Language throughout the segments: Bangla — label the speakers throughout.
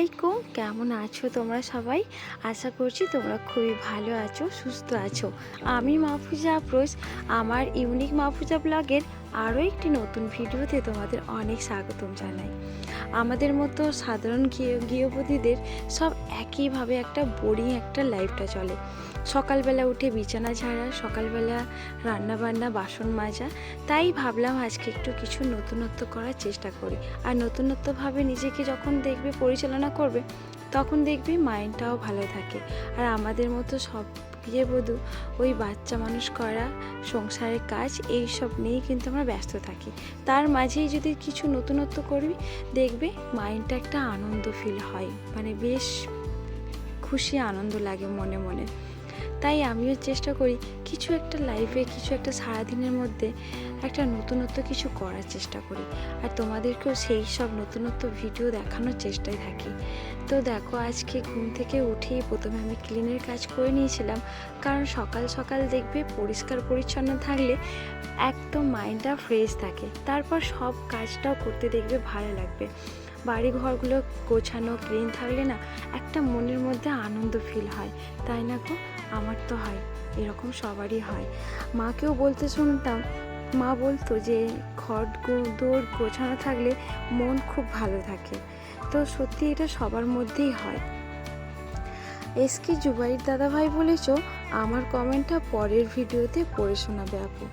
Speaker 1: আলাইকুম, কেমন আছো তোমরা সবাই? আশা করছি তোমরা খুবই ভালো আছো, সুস্থ আছো। আমি মাহফুজা আফরোজ, আমার ইউনিক মাহফুজা ব্লগের আরও একটি নতুন ভিডিওতে তোমাদের অনেক স্বাগতম জানাই। আমাদের মতো সাধারণ গৃহবধূদের সব একইভাবে একটা বোরিং একটা লাইফটা চলে। সকালবেলা উঠে বিছানা ঝাড়া, সকালবেলা রান্নাবান্না, বাসন মাজা। তাই ভাবলাম আজকে একটু কিছু নতুনত্ব করার চেষ্টা করি। আর নতুনত্বভাবে নিজেকে যখন দেখবে পরিচালনা করবে, তখন দেখবে মাইন্ডটাও ভালো থাকে। আর আমাদের মতো সব গৃহবধূ ওই বাচ্চা মানুষ করা, সংসারের কাজ, এই সব নিয়েই কিন্তু আমরা ব্যস্ত থাকি। তার মাঝেই যদি কিছু নতুনত্ব করবি, দেখবে মাইন্ডটা একটা আনন্দ ফিল হয়, মানে বেশ খুশি আনন্দ লাগে মনে মনে। তাই আমিও চেষ্টা করি কিছু একটা লাইফে, কিছু একটা সারাদিনের মধ্যে একটা নতুনত্ব কিছু করার চেষ্টা করি। আর তোমাদেরকেও সেই সব নতুনত্ব ভিডিও দেখানোর চেষ্টায় থাকি। তো দেখো, আজকে ঘুম থেকে উঠেই প্রথমে আমি ক্লিনের কাজ করে নিয়েছিলাম। কারণ সকাল সকাল দেখবে পরিষ্কার পরিচ্ছন্ন থাকলে একদম মাইন্ডটা ফ্রেশ থাকে, তারপর সব কাজটাও করতে দেখবে ভালো লাগবে। বাড়ি ঘরগুলো গোছানো ক্লিন থাকলে না একটা মনের মধ্যে আনন্দ ফিল হয়, তাই না গো? আমার তো হয়, এরকম সবারই হয়। মাকেও বলতে শুনতাম, মা বলতো যে ঘর দৌড় গোছানো থাকলে মন খুব ভালো থাকে। তো সত্যি এটা সবার মধ্যেই হয়। এসকে জুবাইর দাদাভাই বলেছ আমার কমেন্টটা পরের ভিডিওতে পড়ে শোনাবে আপু।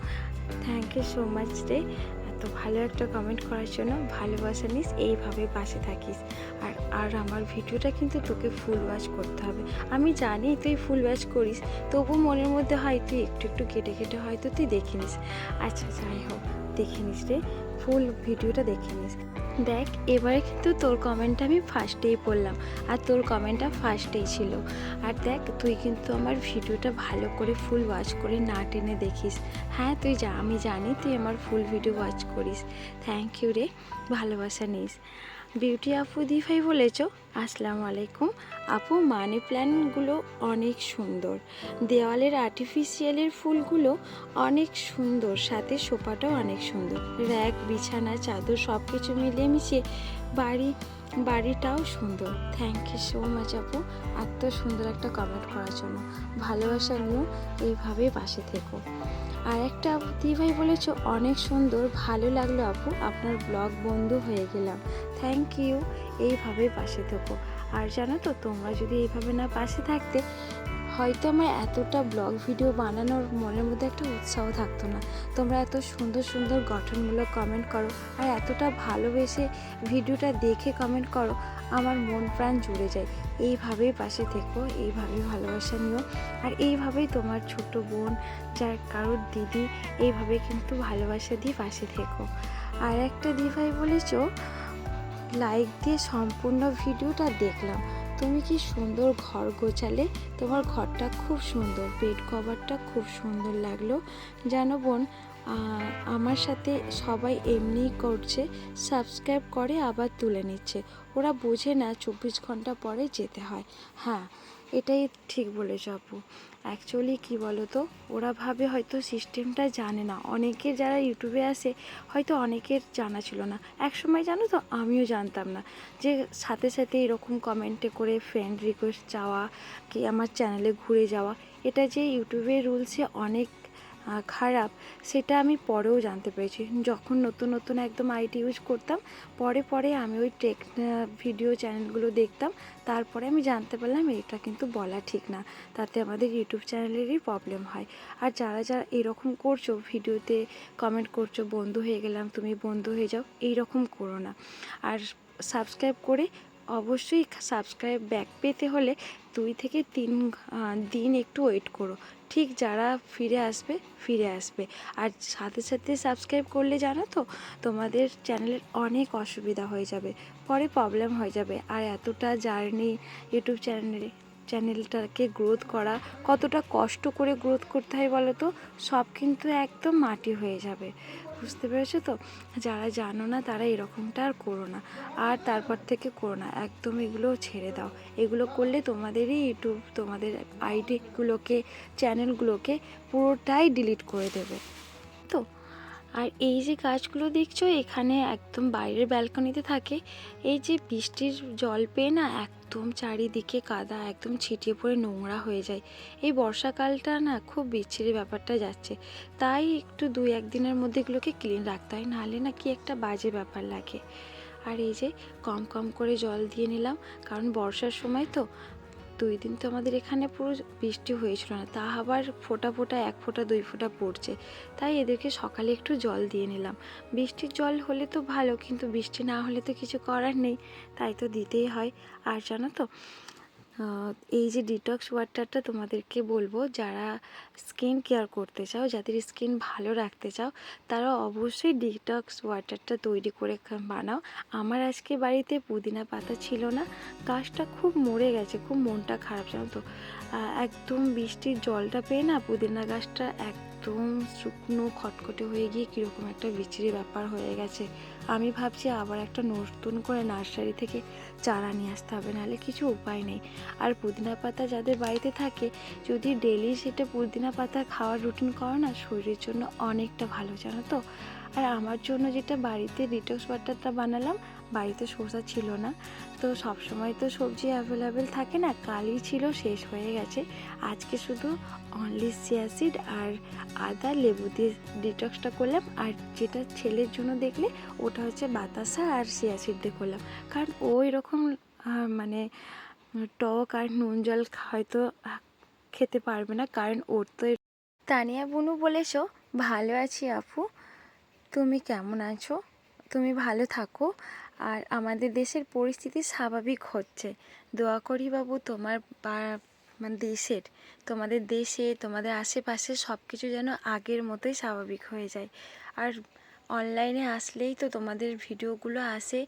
Speaker 1: থ্যাংক ইউ সো মাচ রে, এত ভালো একটা কমেন্ট করার জন্য। ভালোবাসা নিস, এইভাবে পাশে থাকিস। আর আমার ভিডিওটা কিন্তু তোকে ফুল ওয়াচ করতে হবে। আমি জানি তুই ফুল ওয়াচ করিস, তবু মনের মধ্যে হয় তুই একটু একটু কেটে কেটে হয়তো তুই দেখে নিস। আচ্ছা যাই হোক, দেখে নিস রে, ফুল ভিডিওটা দেখে নিস। দেখ, এবারে কিন্তু তোর কমেন্টটা আমি ফার্স্টেই পড়লাম, আর তোর কমেন্টটা ফার্স্টেই ছিল। আর দেখ, তুই কিন্তু আমার ভিডিওটা ভালো করে ফুল ওয়াচ করে না টেনে দেখিস। হ্যাঁ, আমি জানি তুই আমার ফুল ভিডিও ওয়াচ করিস। থ্যাংক ইউ রে, ভালোবাসা নিস। বিউটি আপু দিভাই বলেছ আসসালামু আলাইকুম আপু, মানি প্ল্যান্টগুলো অনেক সুন্দর, দেওয়ালের আর্টিফিশিয়ালের ফুলগুলো অনেক সুন্দর, সাথে সোফাটাও অনেক সুন্দর, র্যাক, বিছানা, চাদর সব কিছু মিলিয়ে মিশিয়ে বাড়িটাও সুন্দর। থ্যাংক ইউ সো মাচ আপু, এত সুন্দর একটা কমেন্ট করার জন্য। ভালোবাসা নিয়েও এইভাবেই পাশে থেকো। আর একটা আপু দিভাই বলেছ অনেক সুন্দর, ভালো লাগলো আপু, আপনার ব্লগ বন্ধু হয়ে গেলাম। থ্যাংক ইউ, এইভাবেই পাশে থেকো। আর জানো তো, তোমরা যদি এইভাবে না পাশে থাকতে, হয়তো আমার এতটা ব্লগ ভিডিও বানানোর মনের মধ্যে একটা উৎসাহ থাকতো না। তোমরা এত সুন্দর সুন্দর গঠনমূলক কমেন্ট করো, আর এতটা ভালোবেসে ভিডিওটা দেখে কমেন্ট করো, আমার মন প্রাণ জুড়ে যায়। এইভাবেই পাশে থেকো, এইভাবেই ভালোবাসা নিও। আর এইভাবেই তোমার ছোট বোন, যার কারোর দিদি, এইভাবে কিন্তু ভালোবাসা দিয়ে পাশে থেকো। আর একটা দিভাই বলেছ লাইক দিয়ে সম্পূর্ণ ভিডিওটা দেখলাম, তুমি কি সুন্দর ঘর গোছালে, তোমার ঘরটা খুব সুন্দর, বেড কভারটা খুব সুন্দর লাগলো। জানো বোন, আমার সাথে সবাই এমনিই করছে, সাবস্ক্রাইব করে আবার তুলে নিচ্ছে, ওরা বোঝে না 24 ঘন্টা পরে যেতে হয়। হ্যাঁ, এটাই ঠিক বলেছ আপু। অ্যাকচুয়ালি কী বলো তো, ওরা ভাবে হয়তো সিস্টেমটা জানে না। অনেকের যারা ইউটিউবে আসে, হয়তো অনেকের জানা ছিল না। একসময় জানো তো, আমিও জানতাম না যে সাথে সাথে এরকম কমেন্টে করে ফ্রেন্ড রিকোয়েস্ট চাওয়া, কি আমার চ্যানেলে ঘুরে যাওয়া, এটা যে ইউটিউবের রুলসে অনেক খারাপ, সেটা আমি পরেও জানতে পেরেছি। যখন নতুন নতুন একদম আইডি ইউজ করতাম, পরে আমি ওই টেক ভিডিও চ্যানেলগুলো দেখতাম, তারপরে আমি জানতে পারলাম এটা কিন্তু বলা ঠিক না, তাতে আমাদের ইউটিউব চ্যানেলেরই প্রবলেম হয়। আর যারা যারা এরকম করছো, ভিডিওতে কমেন্ট করছো বন্ধু হয়ে গেলাম, তুমি বন্ধু হয়ে যাও, এইরকম করো না। আর সাবস্ক্রাইব করে অবশ্যই সাবস্ক্রাইব ব্যাক পেতে হলে 2 থেকে 3 দিন একটু ওয়েট করো। ঠিক যারা ফিরে আসবে। আর সাথে সাথে সাবস্ক্রাইব করলে জানো তো, তোমাদের চ্যানেলের অনেক অসুবিধা হয়ে যাবে, পরে প্রবলেম হয়ে যাবে। আর এতটা জার্নি ইউটিউব চ্যানেলটাকে গ্রোথ করা, কতটা কষ্ট করে গ্রোথ করতে হয় বলো তো, সব কিন্তু একদম মাটি হয়ে যাবে। বুঝতে পেরেছো তো? যারা জানো না তারা এরকমটা আর করো না, আর তারপর থেকে করো না, একদম এগুলো ছেড়ে দাও। এগুলো করলে তোমাদেরই ইউটিউব তোমাদের আইডিগুলোকে, চ্যানেলগুলোকে পুরোটাই ডিলিট করে দেবে। তো আর এই যে গাছগুলো দেখছো এখানে একদম বাইরের ব্যালকনিতে থাকে। এই যে বৃষ্টির জল পেয়ে না একদম চারিদিকে কাদা একদম ছিটিয়ে পড়ে নোংরা হয়ে যায়। এই বর্ষাকালটা না খুব বিচ্ছিরি ব্যাপারটা যাচ্ছে, তাই একটু 2-1 দিনের মধ্যে এগুলোকে ক্লিন রাখতে হয়, নাহলে না কি একটা বাজে ব্যাপার লাগে। আর এই যে কম কম করে জল দিয়ে নিলাম, কারণ বর্ষার সময় তো 2 দিন তো আমাদের এখানে পুরো বৃষ্টি হয়েছিল না, তা আবার ফোঁটা ফোঁটা 1 ফোঁটা 2 ফোঁটা পড়ছে, তাই এদেরকে সকালে একটু জল দিয়ে নিলাম। বৃষ্টির জল হলে তো ভালো, কিন্তু বৃষ্টি না হলে তো কিছু করার নেই, তাই তো দিতেই হয়। আর জানো তো এই যে ডিটক্স ওয়াটারটা তোমাদেরকে বলবো, যারা স্কিন কেয়ার করতে চাও, যাদের স্কিন ভালো রাখতে চাও, তারা অবশ্যই ডিটক্স ওয়াটারটা তৈরি করে বানাও। আমার আজকে বাড়িতে পুদিনা পাতা ছিল না, গাছটা খুব মরে গেছে, খুব মনটা খারাপ জানো তো। একদম বৃষ্টির জলটা পেয়ে না পুদিনা গাছটা একদম শুকনো খটখটে হয়ে গিয়ে কীরকম একটা বিচ্ছিরি ব্যাপার হয়ে গেছে। আমি ভাবছি আবার একটা নতুন করে নার্সারি থেকে চারা নিয়ে আসতে হবে, নাহলে কিছু উপায় নেই। আর পুদিনা পাতা যাদের বাড়িতে থাকে, যদি ডেলি সেটা পুদিনা পাতা খাওয়ার রুটিন করো না, শরীরের জন্য অনেকটা ভালো জানো তো। আর আমার জন্য যেটা বাড়িতে ডিটক্স ওয়াটারটা বানালাম, বাড়িতে শসা ছিল না, তো সবসময় তো সবজি অ্যাভেলেবেল থাকে না, কালই ছিল, শেষ হয়ে গেছে। আজকে শুধু অনলি চিয়া সিড আর আদা লেবু দিয়ে ডিটক্সটা করলাম। আর যেটা ছেলের জন্য দেখলে, ওটা হচ্ছে বাতাসা আর চিয়া সিড দিয়ে করলাম, কারণ ও এরকম মানে টক আর নুন জল হয়তো খেতে পারবে না, কারণ ওর তো। তানিয়া বুনু বলেছো, ভালো আছি আপু, তুমি কেমন আছো? তুমি ভালো থাকো। আর আমাদের দেশের পরিস্থিতি স্বাভাবিক হচ্ছে, দোয়া করি বাবু তোমার মানে দেশের, তোমাদের দেশে, তোমাদের আশেপাশে সব কিছু যেন আগের মতোই স্বাভাবিক হয়ে যায়। আর অনলাইনে আসলেই তো তোমাদের ভিডিওগুলো আসে,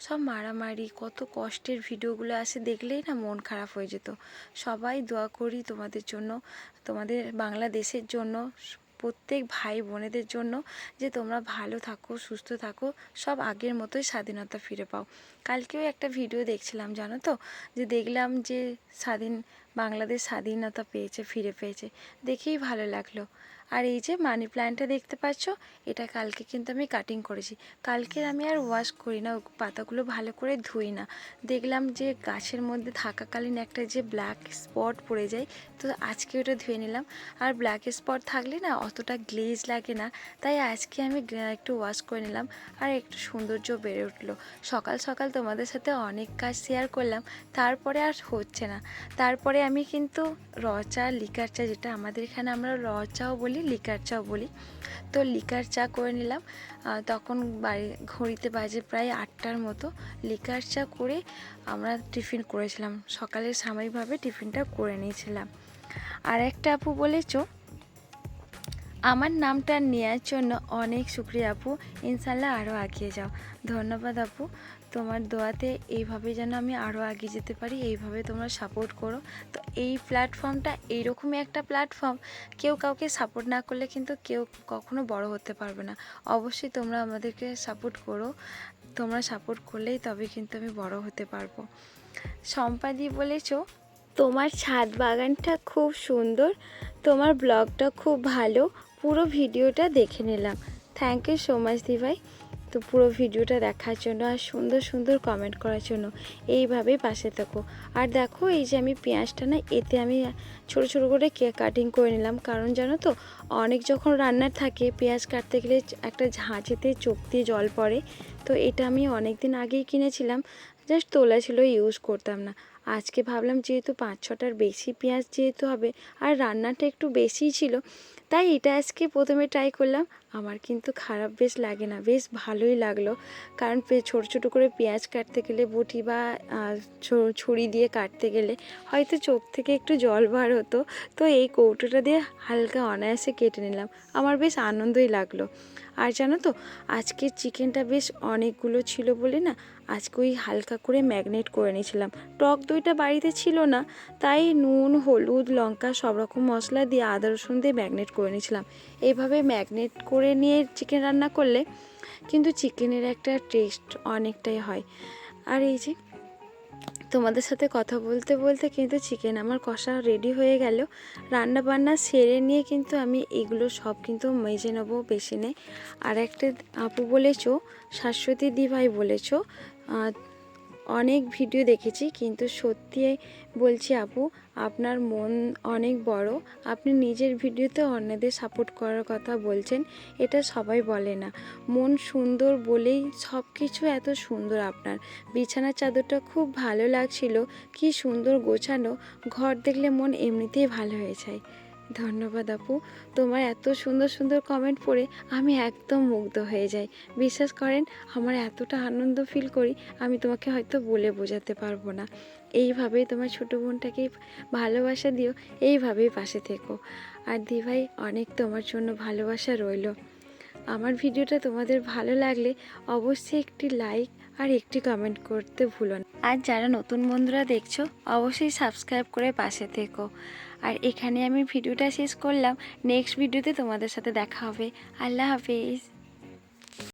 Speaker 1: সব মারামারি কত কষ্টের ভিডিওগুলো আসে, দেখলেই না মন খারাপ হয়ে যেত। সবাই দোয়া করি তোমাদের জন্য, তোমাদের বাংলাদেশের জন্য, প্রত্যেক ভাই বোনেদের জন্য, যে তোমরা ভালো থাকো, সুস্থ থাকো, সব আগের মতোই স্বাধীনতা ফিরে পাও। কালকেও একটা ভিডিও দেখছিলাম জানো তো, যে দেখলাম যে বাংলাদেশ স্বাধীনতা পেয়েছে, ফিরে পেয়েছে, দেখেই ভালো লাগলো। আর এই যে মানি প্ল্যান্টটা দেখতে পাচ্ছ, এটা কালকে কিন্তু আমি কাটিং করেছি। কালকে আমি আর ওয়াশ করি না, পাতাগুলো ভালো করে ধুই না, দেখলাম যে গাছের মধ্যে থাকাকালীন একটা যে ব্ল্যাক স্পট পড়ে যায়, তো আজকে ওটা ধুয়ে নিলাম। আর ব্ল্যাক স্পট থাকলে না অতটা গ্লেজ লাগে না, তাই আজকে আমি একটু ওয়াশ করে নিলাম, আর একটু সৌন্দর্য বেড়ে উঠলো। সকাল সকাল তোমাদের সাথে অনেক কাজ শেয়ার করলাম, তারপরে আর হচ্ছে না। তারপরে আমি কিন্তু র চা, লিকার চা, যেটা আমাদের এখানে আমরা র চাও বলি, লিকার চাও বলি, তো লিকার চা করে নিলাম। তখন ঘড়িতে বাজে প্রায় 8টার মতো। লিকার চা করে আমরা টিফিন করেছিলাম, সকালে সাময়িকভাবে টিফিনটা করে নিয়েছিলাম। আর একটা আপু বলেছো, আমার নামটা নেওয়ার জন্য অনেক শুক্রিয়া আপু, ইনশাল্লাহ আরও এগিয়ে যাও। ধন্যবাদ আপু, তোমার দোয়াতে এইভাবে যেন আমি আরও এগিয়ে যেতে পারি, এইভাবে তোমরা সাপোর্ট করো। তো এই প্ল্যাটফর্মটা এইরকমই একটা প্ল্যাটফর্ম, কেউ কাউকে সাপোর্ট না করলে কিন্তু কেউ কখনো বড় হতে পারবে না। অবশ্যই তোমরা আমাদেরকে সাপোর্ট করো, তোমরা সাপোর্ট করলেই তবে কিন্তু আমি বড় হতে পারবো। সম্পাদি বলেছো, তোমার ছাদ বাগানটা খুব সুন্দর, তোমার ব্লগটা খুব ভালো, পুরো ভিডিওটা দেখে নিলাম। থ্যাংক ইউ সো মাচ দিভাই, তো পুরো ভিডিওটা দেখার জন্য আর সুন্দর সুন্দর কমেন্ট করার জন্য। এইভাবেই পাশে থাকো। আর দেখো এই যে আমি পেঁয়াজটা না, এতে আমি ছোট ছোট করে কাটিং করে নিলাম, কারণ জানো তো অনেক যখন রান্নার থাকে, পেঁয়াজ কাটতে গেলে একটা ঝাঁঝেতে চোখ দিয়ে জল পড়ে, তো এটা আমি অনেক দিন আগেই কিনেছিলাম, জাস্ট তোলা ছিল, ইউজ করতাম না। আজকে ভাবলাম যেহেতু 5-6টার বেশি পেঁয়াজ যেহেতু হবে, আর রান্নাটা একটু বেশিই ছিল, তাই এটা আজকে প্রথমে ট্রাই করলাম। আমার কিন্তু খারাপ বেশ লাগে না, বেশ ভালোই লাগলো, কারণ ছোট ছোট করে পেঁয়াজ কাটতে গেলে, বটি বা ছুরি দিয়ে কাটতে গেলে হয়তো চোখ থেকে একটু জল বার হতো, তো এই কৌটোটা দিয়ে হালকা অনায়াসে কেটে নিলাম, আমার বেশ আনন্দই লাগলো। আর জানো তো আজকের চিকেনটা বেশ অনেকগুলো ছিল বলে না, আজকে ওই হালকা করে ম্যাগনেট করে নিয়েছিলাম। টক দইটা বাড়িতে ছিল না, তাই নুন, হলুদ, লঙ্কা সব রকম মশলা দিয়ে, আদা রসুন দিয়ে ম্যাগনেট করে নিয়েছিলাম। এইভাবে ম্যাগনেট করে নিয়ে চিকেন রান্না করলে কিন্তু চিকেনের একটা টেস্ট অনেকটাই হয়। আর এই যে তোমাদের সাথে কথা বলতে বলতে কিন্তু চিকেন আমার কষা রেডি হয়ে গেল। রান্না বান্না সেরে নিয়ে কিন্তু আমি এগুলো সব কিন্তু মেজে নেবো বেসিনে। আর একটা আপু বলেছো, শাশ্বতী দি ভাই বলেছো, অনেক ভিডিও দেখেছি কিন্তু সত্যি বলছি আপু, আপনার মন অনেক বড়। আপনি নিজের ভিডিওতে অন্যদের সাপোর্ট করার কথা বলছেন, এটা সবাই বলে না। মন সুন্দর বলেই সব কিছু এত সুন্দর। আপনার বিছানার চাদরটা খুব ভালো লাগছিল, কি সুন্দর গোছানো, ঘর দেখলে মন এমনিতেই ভালো হয়ে যায়। ধন্যবাদ আপু, তোমার এত সুন্দর সুন্দর কমেন্ট পড়ে আমি একদম মুগ্ধ হয়ে যাই। বিশ্বাস করেন, আমার এতটা আনন্দ ফিল করি আমি তোমাকে হয়তো বলে বোঝাতে পারবো না। এইভাবেই তোমার ছোটো বোনটাকে ভালোবাসা দিও, এইভাবেই পাশে থেকো। আর দিভাই, অনেক তোমার জন্য ভালোবাসা রইলো। আমার ভিডিওটা তোমাদের ভালো লাগলে অবশ্যই একটি লাইক আর একটি কমেন্ট করতে ভুলো না। আর যারা নতুন বন্ধুরা দেখছো, অবশ্যই সাবস্ক্রাইব করে পাশে থেকো। আর এখানে আমি ভিডিওটা শেষ করলাম। নেক্সট ভিডিওতে তোমাদের সাথে দেখা হবে। আল্লাহ হাফিজ।